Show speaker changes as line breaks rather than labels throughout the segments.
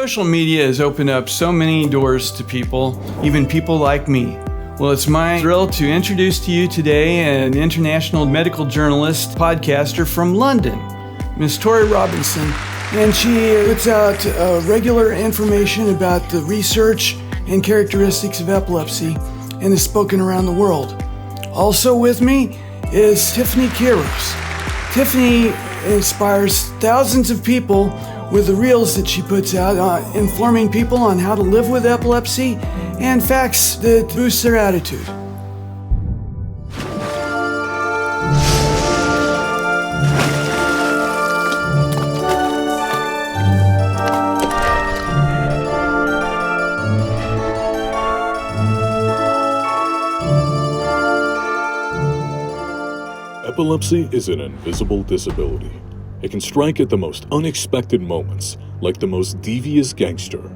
Social media has opened up so many doors to people, even people like me. Well, it's my thrill to introduce to you today an international medical journalist, podcaster from London, Miss Tori Robinson, and she puts out regular information about the research and characteristics of epilepsy and is spoken around the world. Also with me is Tiffany Criers. Tiffany inspires thousands of people with the reels that she puts out, informing people on how to live with epilepsy and facts that boost their attitude.
Epilepsy is an invisible disability. It can strike at the most unexpected moments, like the most devious gangster.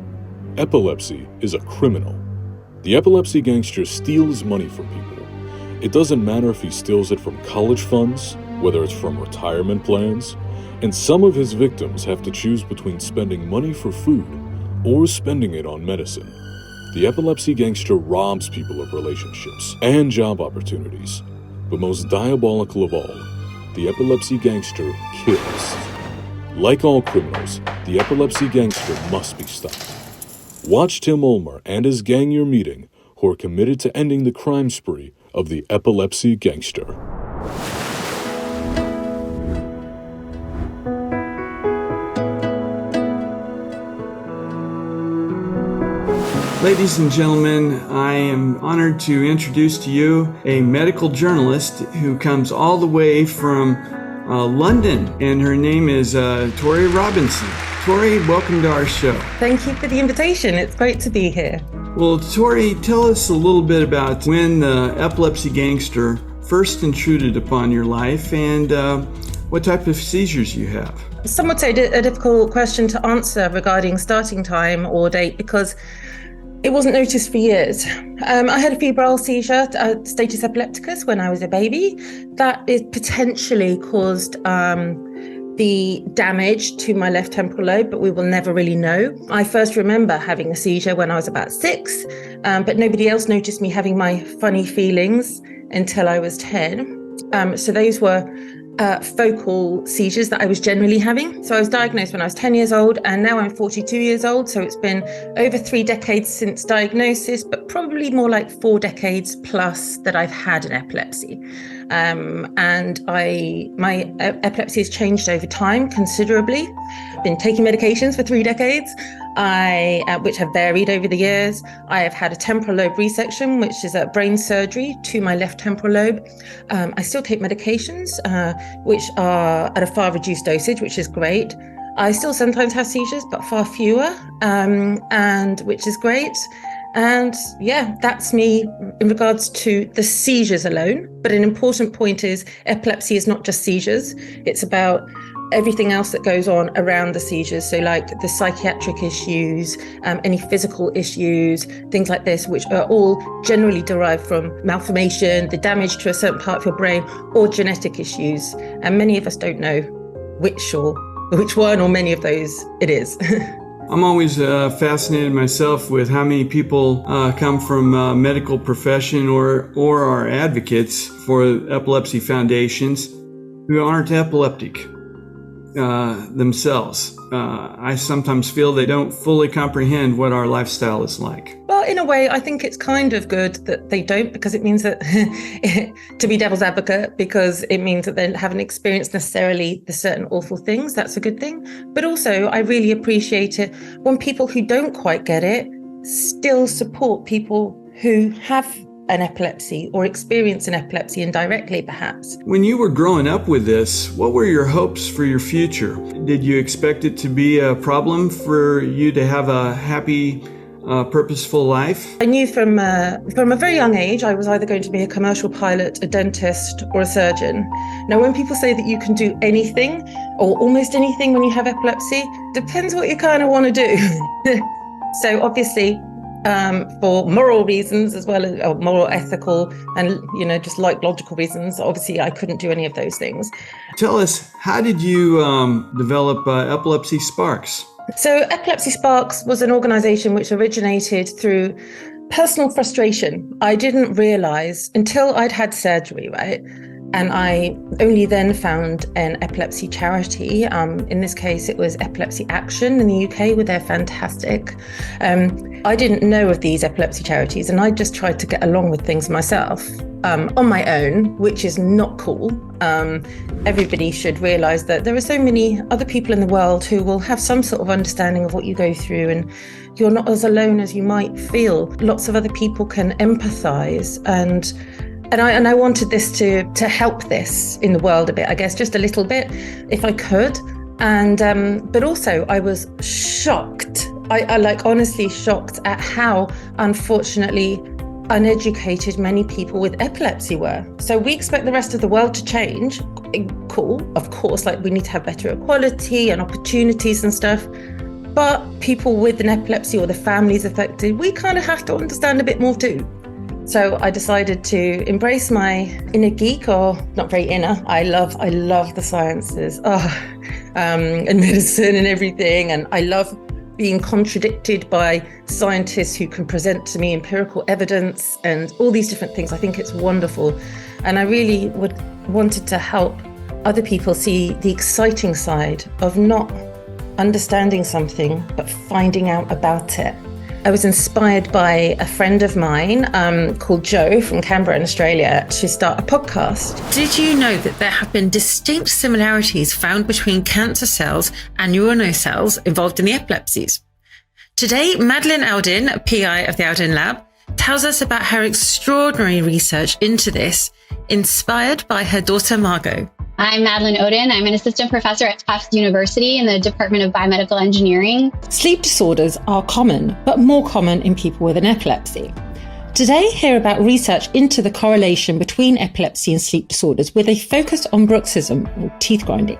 Epilepsy is a criminal. The epilepsy gangster steals money from people. It doesn't matter if he steals it from college funds, whether it's from retirement plans, and some of his victims have to choose between spending money for food or spending it on medicine. The epilepsy gangster robs people of relationships and job opportunities. But most diabolical of all, the epilepsy gangster kills. Like all criminals, the epilepsy gangster must be stopped. Watch Tim Ulmer and his gang you're meeting, who are committed to ending the crime spree of the epilepsy gangster.
Ladies and gentlemen, I am honored to introduce to you a medical journalist who comes all the way from London, and her name is Tori Robinson. Tori, welcome to our show.
Thank you for the invitation. It's great to be here.
Well, Tori, tell us a little bit about when the epilepsy gangster first intruded upon your life and what type of seizures you have.
Some would say a difficult question to answer regarding starting time or date because it wasn't noticed for years. I had a febrile seizure, status epilepticus, when I was a baby. That is potentially caused the damage to my left temporal lobe, but we will never really know. I first remember having a seizure when I was about 6, but nobody else noticed me having my funny feelings until I was 10. So those were focal seizures that I was generally having. So I was diagnosed when I was 10 years old, and now I'm 42 years old. So it's been over 3 decades since diagnosis, but probably more like 4 decades plus that I've had an epilepsy. And my epilepsy has changed over time considerably. I've been taking medications for 3 decades, which have varied over the years. I have had a temporal lobe resection, which is a brain surgery to my left temporal lobe. I still take medications, which are at a far reduced dosage, which is great. I still sometimes have seizures, but far fewer, and which is great. And yeah, that's me in regards to the seizures alone. But an important point is epilepsy is not just seizures. It's about everything else that goes on around the seizures. So like the psychiatric issues, any physical issues, things like this, which are all generally derived from malformation, the damage to a certain part of your brain, or genetic issues. And many of us don't know which one or many of those it is.
I'm always fascinated myself with how many people come from medical profession or are advocates for epilepsy foundations who aren't epileptic themselves. I sometimes feel they don't fully comprehend what our lifestyle is like.
Well, in a way, I think it's kind of good that they don't, because it means that, to be devil's advocate, because it means that they haven't experienced necessarily the certain awful things. That's a good thing. But also, I really appreciate it when people who don't quite get it still support people who have an epilepsy or experience an epilepsy indirectly, perhaps.
When you were growing up with this, what were your hopes for your future? Did you expect it to be a problem for you to have a happy, purposeful life?
I knew from a very young age I was either going to be a commercial pilot, a dentist, or a surgeon. Now, when people say that you can do anything or almost anything when you have epilepsy, depends what you kind of want to do. So obviously, for moral reasons as well as moral, ethical, and just like logical reasons, obviously I couldn't do any of those things.
Tell us, how did you develop epilepsy sparks?
So Epilepsy Sparks was an organisation which originated through personal frustration. I didn't realise until I'd had surgery, right? And I only then found an epilepsy charity. In this case, it was Epilepsy Action in the UK, where they're fantastic. I didn't know of these epilepsy charities, and I just tried to get along with things myself on my own, which is not cool. Everybody should realise that there are so many other people in the world who will have some sort of understanding of what you go through, and you're not as alone as you might feel. Lots of other people can empathise, and I wanted this to help this in the world a bit, I guess, just a little bit, if I could. And but also I was shocked. I like honestly shocked at how unfortunately uneducated many people with epilepsy were. So we expect the rest of the world to change. Cool, of course, like we need to have better equality and opportunities and stuff. But people with an epilepsy or the families affected, we kind of have to understand a bit more too. So I decided to embrace my inner geek, or not very inner. I love the sciences, and medicine and everything. And I love being contradicted by scientists who can present to me empirical evidence and all these different things. I think it's wonderful. And I really wanted to help other people see the exciting side of not understanding something, but finding out about it. I was inspired by a friend of mine called Joe from Canberra in Australia to start a podcast.
Did you know that there have been distinct similarities found between cancer cells and neuronal cells involved in the epilepsies? Today, Madeleine Auden, PI of the Auden Lab, tells us about her extraordinary research into this, inspired by her daughter Margot.
I'm Madeleine Auden. I'm an assistant professor at Tufts University in the Department of Biomedical Engineering.
Sleep disorders are common, but more common in people with an epilepsy. Today, hear about research into the correlation between epilepsy and sleep disorders with a focus on bruxism, or teeth grinding,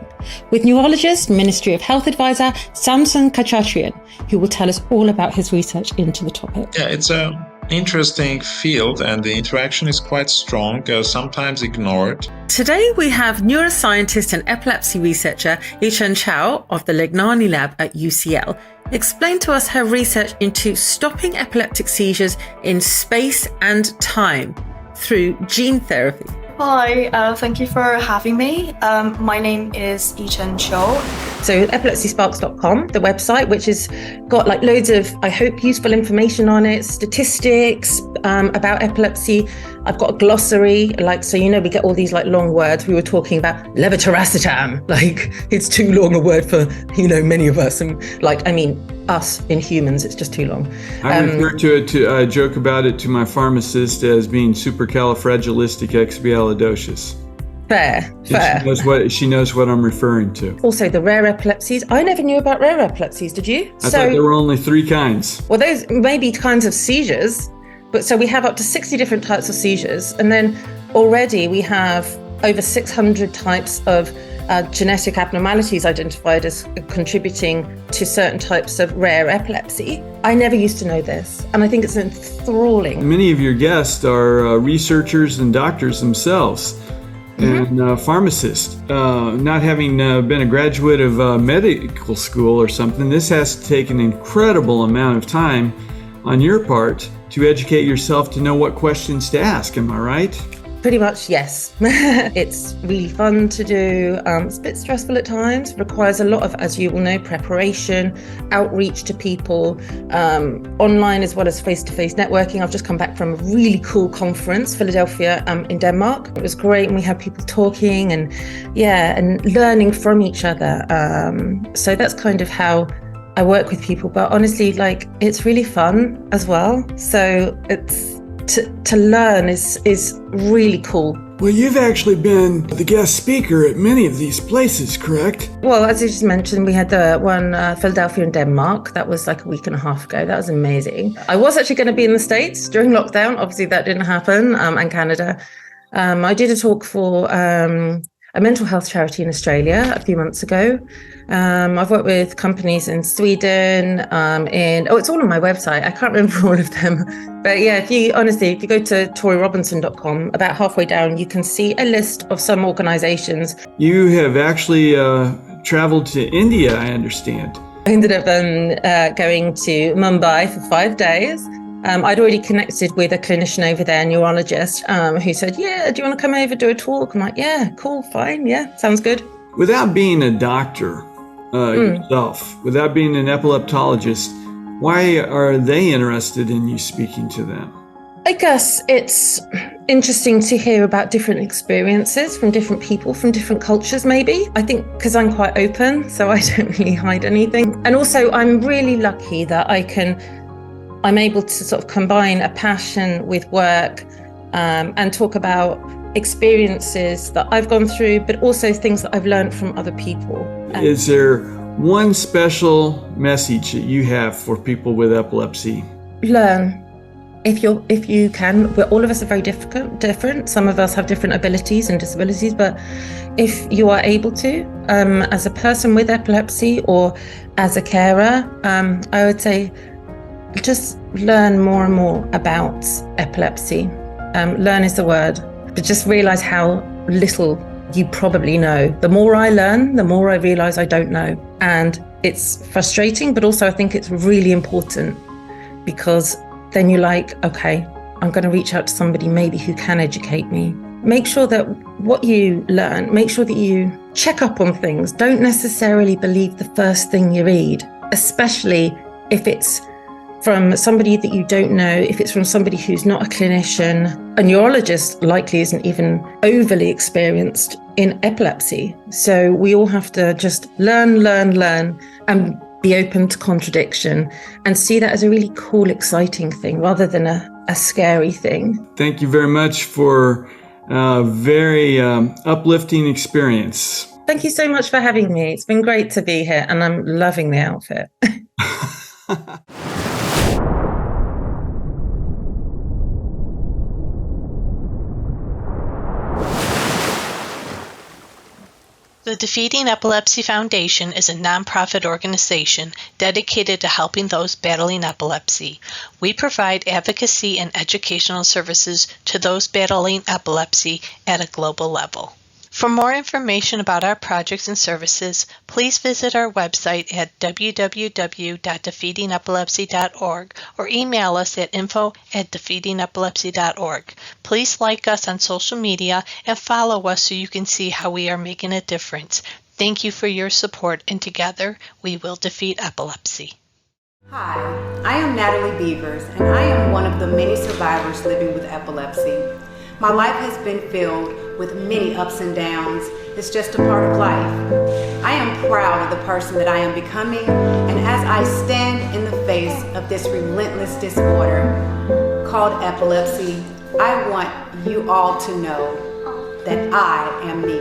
with neurologist, Ministry of Health advisor Samson Kachatrian, who will tell us all about his research into the topic.
Yeah, it's an interesting field and the interaction is quite strong, sometimes ignored.
Today, we have neuroscientist and epilepsy researcher Yichen Chao of the Legnani Lab at UCL explain to us her research into stopping epileptic seizures in space and time through gene therapy.
Hi, thank you for having me. My name is Yichen Chao.
So epilepsysparks.com, the website, which has got like loads of, I hope, useful information on it, statistics about epilepsy. I've got a glossary, like, so, you know, we get all these like long words. We were talking about levetiracetam, like it's too long a word for, you know, many of us. And like, I mean, us in humans, it's just too long.
I refer to it, I joke about it to my pharmacist as being supercalifragilisticexpialidocious.
Fair.
She knows what I'm referring to.
Also, the rare epilepsies. I never knew about rare epilepsies, did you?
I thought there were only 3 kinds.
Well, those may be kinds of seizures, but so we have up to 60 different types of seizures. And then already we have over 600 types of genetic abnormalities identified as contributing to certain types of rare epilepsy. I never used to know this, and I think it's enthralling.
Many of your guests are researchers and doctors themselves. And pharmacists, not having been a graduate of medical school or something, this has to take an incredible amount of time on your part to educate yourself to know what questions to ask. Am I right?
Pretty much, yes. It's really fun to do. It's a bit stressful at times, requires a lot of, as you will know, preparation, outreach to people, online as well as face-to-face networking. I've just come back from a really cool conference, Philadelphia, in Denmark. It was great, and we had people talking and learning from each other. So that's kind of how I work with people. But honestly, like, it's really fun as well. So it's to learn is really cool.
Well, you've actually been the guest speaker at many of these places, correct?
Well, as you just mentioned, we had the one Philadelphia in Denmark. That was like a week and a half ago. That was amazing. I was actually going to be in the States during lockdown. Obviously, that didn't happen, and Canada. I did a talk for a mental health charity in Australia a few months ago. I've worked with companies in Sweden, it's all on my website. I can't remember all of them. But yeah, if you go to toryrobinson.com, about halfway down, you can see a list of some organizations.
You have actually traveled to India, I understand.
I ended up going to Mumbai for 5 days. I'd already connected with a clinician over there, a neurologist, who said, yeah, do you want to come over, do a talk? I'm like, yeah, cool, fine, yeah, sounds good.
Without being a doctor yourself, without being an epileptologist, why are they interested in you speaking to them?
I guess it's interesting to hear about different experiences from different people, from different cultures, maybe. I think because I'm quite open, so I don't really hide anything. And also, I'm really lucky that I'm able to sort of combine a passion with work and talk about experiences that I've gone through, but also things that I've learned from other people.
Is there one special message that you have for people with epilepsy?
Learn. If you can, all of us are very different. Some of us have different abilities and disabilities, but if you are able to, as a person with epilepsy or as a carer, I would say just learn more and more about epilepsy. Learn is the word, but just realize how little you probably know. The more I learn, the more I realize I don't know. And it's frustrating, but also I think it's really important, because then you're like, okay, I'm going to reach out to somebody maybe who can educate me. Make sure that what you learn, make sure that you check up on things. Don't necessarily believe the first thing you read, especially if it's from somebody that you don't know, if it's from somebody who's not a clinician. A neurologist likely isn't even overly experienced in epilepsy. So we all have to just learn, and be open to contradiction and see that as a really cool, exciting thing rather than a scary thing.
Thank you very much for a very uplifting experience.
Thank you so much for having me. It's been great to be here, and I'm loving the outfit.
The Defeating Epilepsy Foundation is a nonprofit organization dedicated to helping those battling epilepsy. We provide advocacy and educational services to those battling epilepsy at a global level. For more information about our projects and services, please visit our website at www.defeatingepilepsy.org or email us at info@defeatingepilepsy.org. Please like us on social media and follow us so you can see how we are making a difference. Thank you for your support, and together we will defeat epilepsy.
Hi, I am Natalie Beavers, and I am one of the many survivors living with epilepsy. My life has been filled with many ups and downs. It's just a part of life. I am proud of the person that I am becoming, and as I stand in the face of this relentless disorder called epilepsy, I want you all to know that I am me.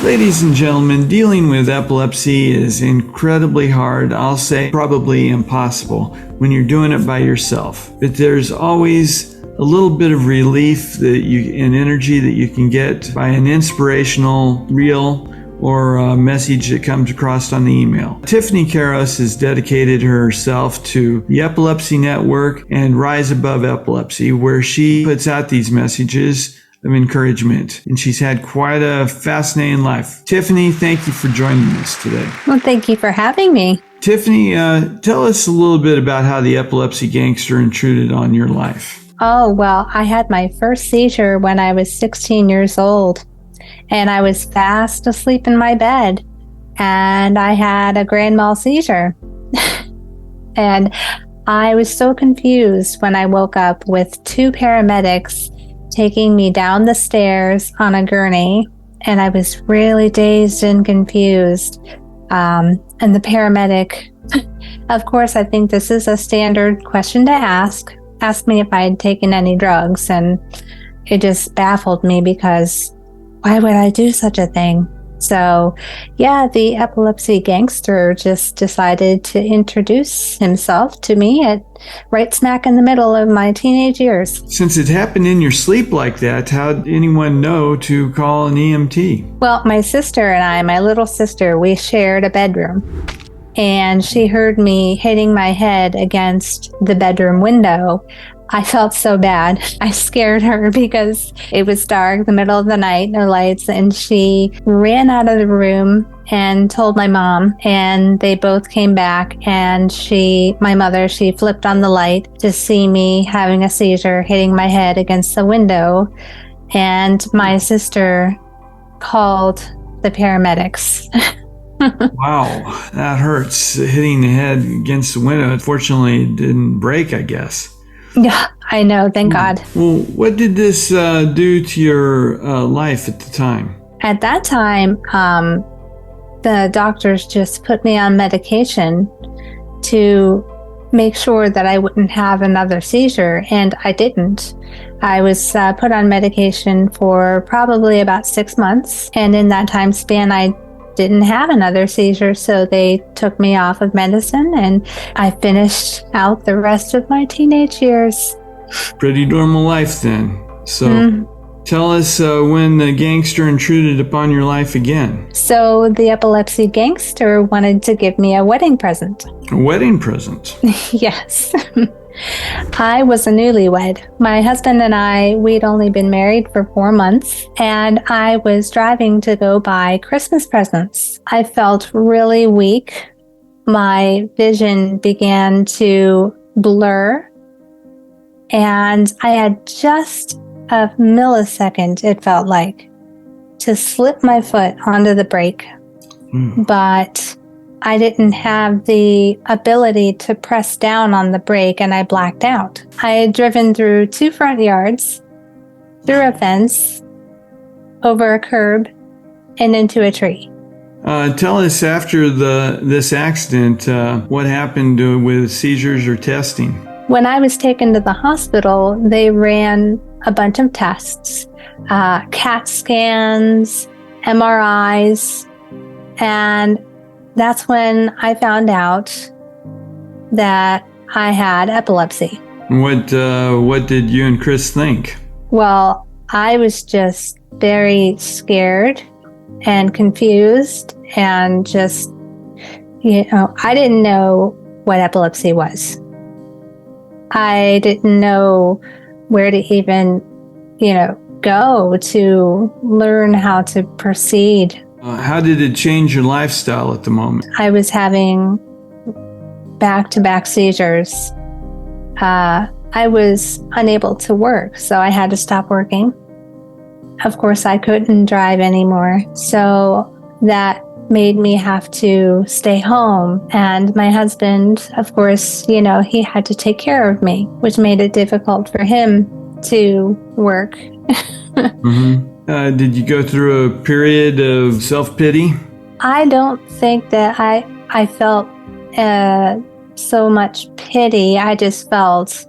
Ladies and gentlemen, dealing with epilepsy is incredibly hard. I'll say probably impossible when you're doing it by yourself. But there's always a little bit of relief and energy that you can get by an inspirational reel or a message that comes across on the email. Tiffany Criers has dedicated herself to the Epilepsy Network and Rise Above Epilepsy, where she puts out these messages of encouragement, and she's had quite a fascinating life. Tiffany, thank you for joining us today.
Well, thank you for having me.
Tiffany, tell us a little bit about how the Epilepsy Gangster intruded on your life.
Oh, well, I had my first seizure when I was 16 years old, and I was fast asleep in my bed, and I had a grand mal seizure. And I was so confused when I woke up with two paramedics taking me down the stairs on a gurney, and I was really dazed and confused. And the paramedic, of course, I think this is a standard question to asked me if I had taken any drugs, and it just baffled me because why would I do such a thing? So, yeah, the epilepsy gangster just decided to introduce himself to me at right smack in the middle of my teenage years.
Since it happened in your sleep like that, how did anyone know to call an EMT?
Well, my sister and I, my little sister, we shared a bedroom. And she heard me hitting my head against the bedroom window. I felt so bad. I scared her because it was dark, the middle of the night, no lights, and she ran out of the room and told my mom, and they both came back, and my mother, she flipped on the light to see me having a seizure, hitting my head against the window, and my sister called the paramedics.
Wow, that hurts. Hitting the head against the window. Unfortunately, it didn't break, I guess.
Yeah, I know. Thank God.
Well, what did this do to your life at the time?
At that time, the doctors just put me on medication to make sure that I wouldn't have another seizure, and I didn't. I was put on medication for probably about 6 months, and in that time span, I didn't have another seizure, so they took me off of medicine, and I finished out the rest of my teenage years.
Pretty normal life then. So tell us when the gangster intruded upon your life again.
So the epilepsy gangster wanted to give me a wedding present.
A wedding present?
Yes. I was a newlywed. My husband and I, we'd only been married for 4 months, and I was driving to go buy Christmas presents. I felt really weak. My vision began to blur, and I had just a millisecond, it felt like, to slip my foot onto the brake. But I didn't have the ability to press down on the brake, and I blacked out. I had driven through 2 front yards, through a fence, over a curb, and into a tree.
Tell us after this accident, what happened with seizures or testing?
When I was taken to the hospital, they ran a bunch of tests, CAT scans, MRIs, and that's when I found out that I had epilepsy.
What did you and Chris think?
Well, I was just very scared and confused, and just, I didn't know what epilepsy was. I didn't know where to even, go to learn how to proceed.
How did it change your lifestyle at the moment?
I was having back-to-back seizures. I was unable to work, so I had to stop working. Of course, I couldn't drive anymore, so that made me have to stay home. And my husband, of course, he had to take care of me, which made it difficult for him to work.
Did you go through a period of self-pity?
I don't think that I felt so much pity. I just felt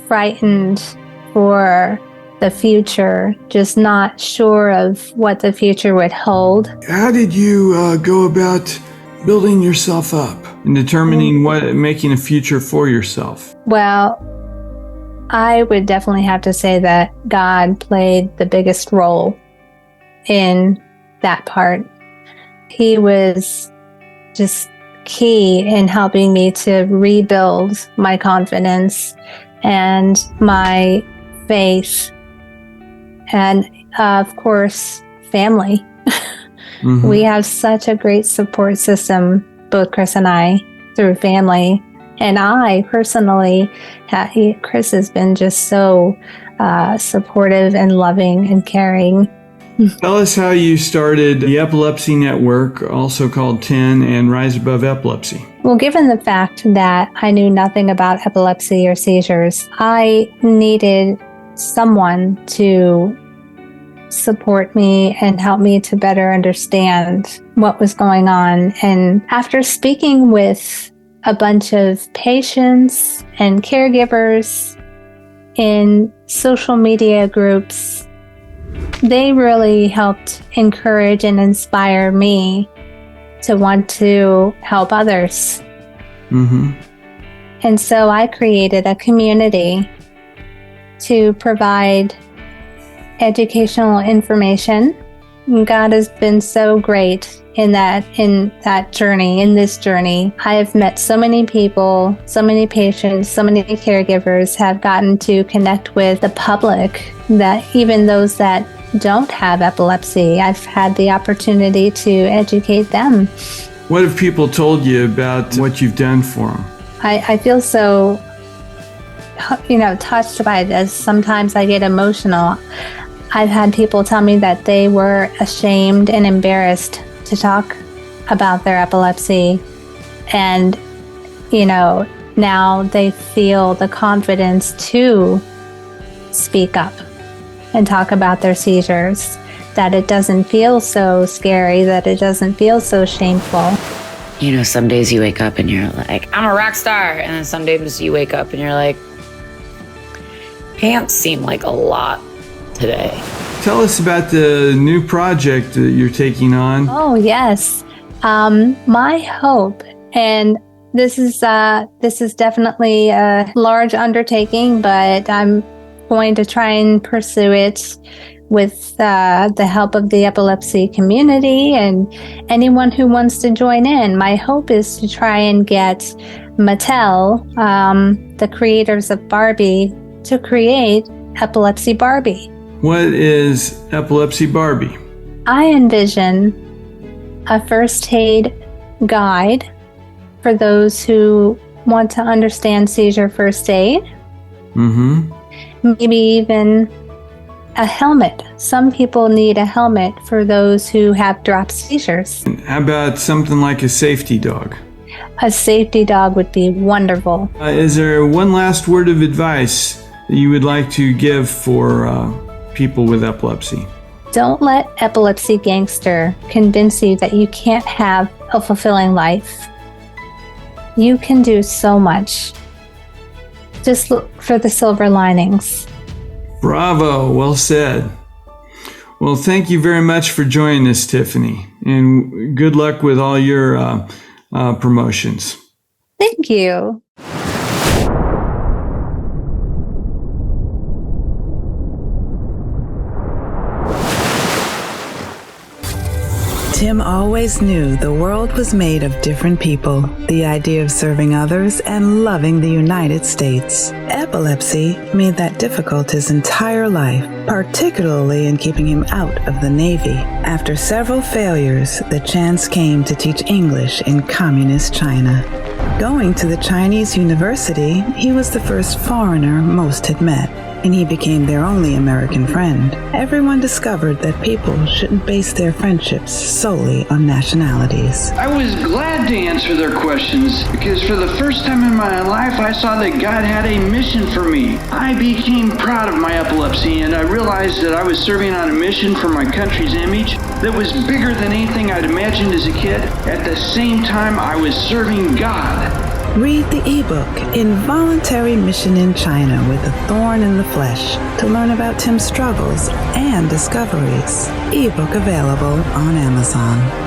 frightened for the future, just not sure of what the future would hold.
How did you go about building yourself up and determining making a future for yourself?
Well, I would definitely have to say that God played the biggest role in that part. He was just key in helping me to rebuild my confidence and my faith. And of course, family. We have such a great support system, both Chris and I, through family. And I personally, Chris has been just so supportive and loving and caring.
Tell us how you started the Epilepsy Network, also called 10, and Rise Above Epilepsy.
Well, given the fact that I knew nothing about epilepsy or seizures, I needed someone to support me and help me to better understand what was going on. And after speaking with a bunch of patients and caregivers in social media groups They really helped encourage and inspire me to want to help others.
Mm-hmm.
And so I created a community to provide educational information. God has been so great in this journey. I have met so many people, so many patients, so many caregivers have gotten to connect with the public, that even those that don't have epilepsy, I've had the opportunity to educate them.
What have people told you about what you've done for them?
I feel so, touched by this. Sometimes I get emotional. I've had people tell me that they were ashamed and embarrassed to talk about their epilepsy. And, now they feel the confidence to speak up and talk about their seizures, that it doesn't feel so scary, that it doesn't feel so shameful.
Some days you wake up and you're like, I'm a rock star. And then some days you wake up and you're like, pants seem like a lot today.
Tell us about the new project that you're taking on.
Oh, yes. My hope, and this is definitely a large undertaking, but I'm going to try and pursue it with the help of the epilepsy community and anyone who wants to join in. My hope is to try and get Mattel, the creators of Barbie, to create Epilepsy Barbie.
What is Epilepsy Barbie?
I envision a first aid guide for those who want to understand seizure first aid.
Mm-hmm.
Maybe even a helmet. Some people need a helmet for those who have drop seizures.
How about something like a safety dog?
A safety dog would be wonderful.
Is there one last word of advice that you would like to give for people with epilepsy?
Don't let Epilepsy Gangster convince you that you can't have a fulfilling life. You can do so much. Just look for the silver linings.
Bravo, well said. Well, thank you very much for joining us, Tiffany, and good luck with all your promotions.
Thank you.
Tim always knew the world was made of different people, the idea of serving others, and loving the United States. Epilepsy made that difficult his entire life, particularly in keeping him out of the Navy. After several failures, the chance came to teach English in communist China. Going to the Chinese university, he was the first foreigner most had met, and he became their only American friend. Everyone discovered that people shouldn't base their friendships solely on nationalities.
I was glad to answer their questions because for the first time in my life, I saw that God had a mission for me. I became proud of my epilepsy, and I realized that I was serving on a mission for my country's image that was bigger than anything I'd imagined as a kid. At the same time, I was serving God.
Read the ebook, Involuntary Mission in China with a Thorn in the Flesh, to learn about Tim's struggles and discoveries. Ebook available on Amazon.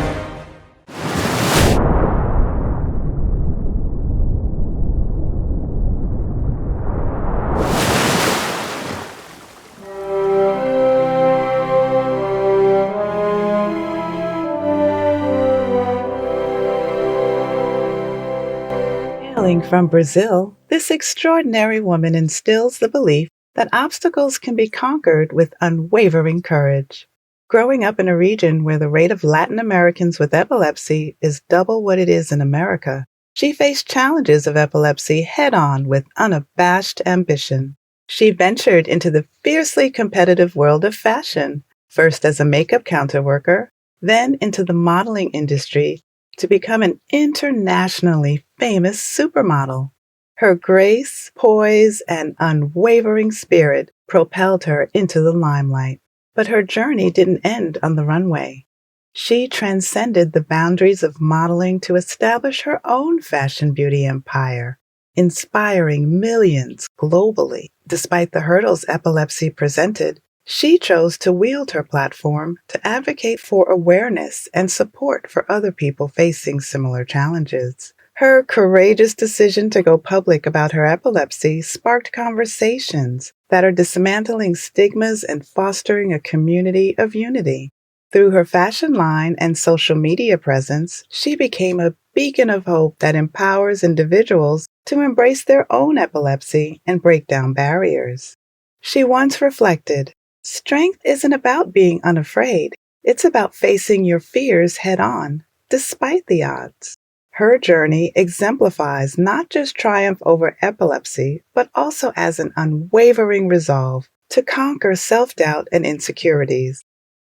From Brazil, this extraordinary woman instills the belief that obstacles can be conquered with unwavering courage. Growing up in a region where the rate of Latin Americans with epilepsy is double what it is in America, she faced challenges of epilepsy head-on with unabashed ambition. She ventured into the fiercely competitive world of fashion, first as a makeup counter worker, then into the modeling industry, to become an internationally famous supermodel. Her grace, poise, and unwavering spirit propelled her into the limelight. But her journey didn't end on the runway. She transcended the boundaries of modeling to establish her own fashion beauty empire, inspiring millions globally. Despite the hurdles epilepsy presented, She chose to wield her platform to advocate for awareness and support for other people facing similar challenges. Her courageous decision to go public about her epilepsy sparked conversations that are dismantling stigmas and fostering a community of unity. Through her fashion line and social media presence, she became a beacon of hope that empowers individuals to embrace their own epilepsy and break down barriers. She once reflected, "Strength isn't about being unafraid. It's about facing your fears head on, despite the odds." Her journey exemplifies not just triumph over epilepsy, but also as an unwavering resolve to conquer self-doubt and insecurities.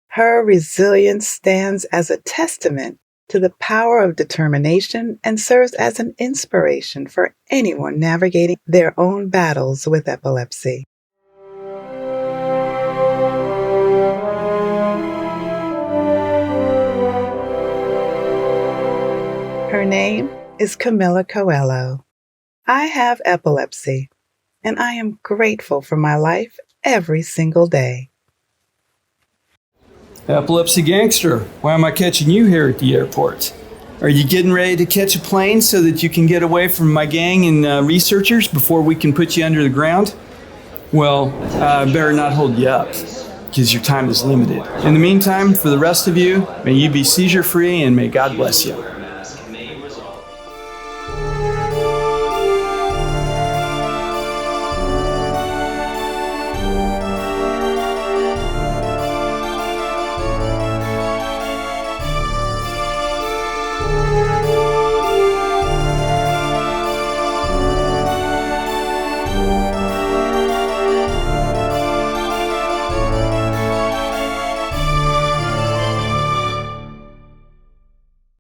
Her resilience stands as a testament to the power of determination and serves as an inspiration for anyone navigating their own battles with epilepsy. Her name is Camilla Coelho. I have epilepsy, and I am grateful for my life every single day.
Epilepsy Gangster, why am I catching you here at the airport? Are you getting ready to catch a plane so that you can get away from my gang and researchers before we can put you under the ground? Well, I better not hold you up, because your time is limited. In the meantime, for the rest of you, may you be seizure-free and may God bless you.